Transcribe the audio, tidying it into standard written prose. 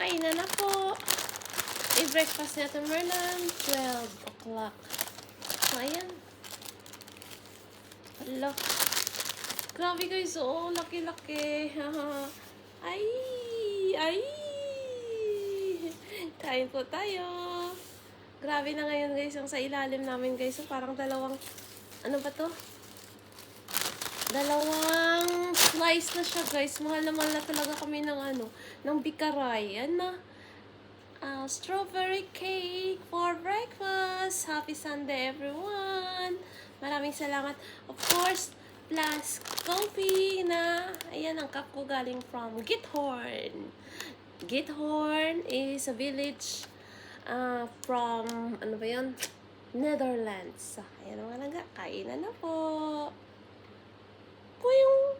kainan na po. I-breakfast natin Merlan. 12 o'clock. So, ayan. Hala. Grabe guys, oh. Laki-laki. Ay! Ay! Kain po tayo. Grabe na ngayon guys, ang sa ilalim namin guys. So, parang dalawang, ano ba to? Dalawang slice na siya guys. Mahal na mahal na talaga kami ng ano, ng bikaray. Yan na. Strawberry cake for breakfast. Happy Sunday everyone. Maraming salamat. Of course, plus coffee na. Ayan ang cup ko galing from Githorn. Githorn is a village from, ano ba yun? Netherlands. So, ayan mga langga. Kainan na po. Kuyong!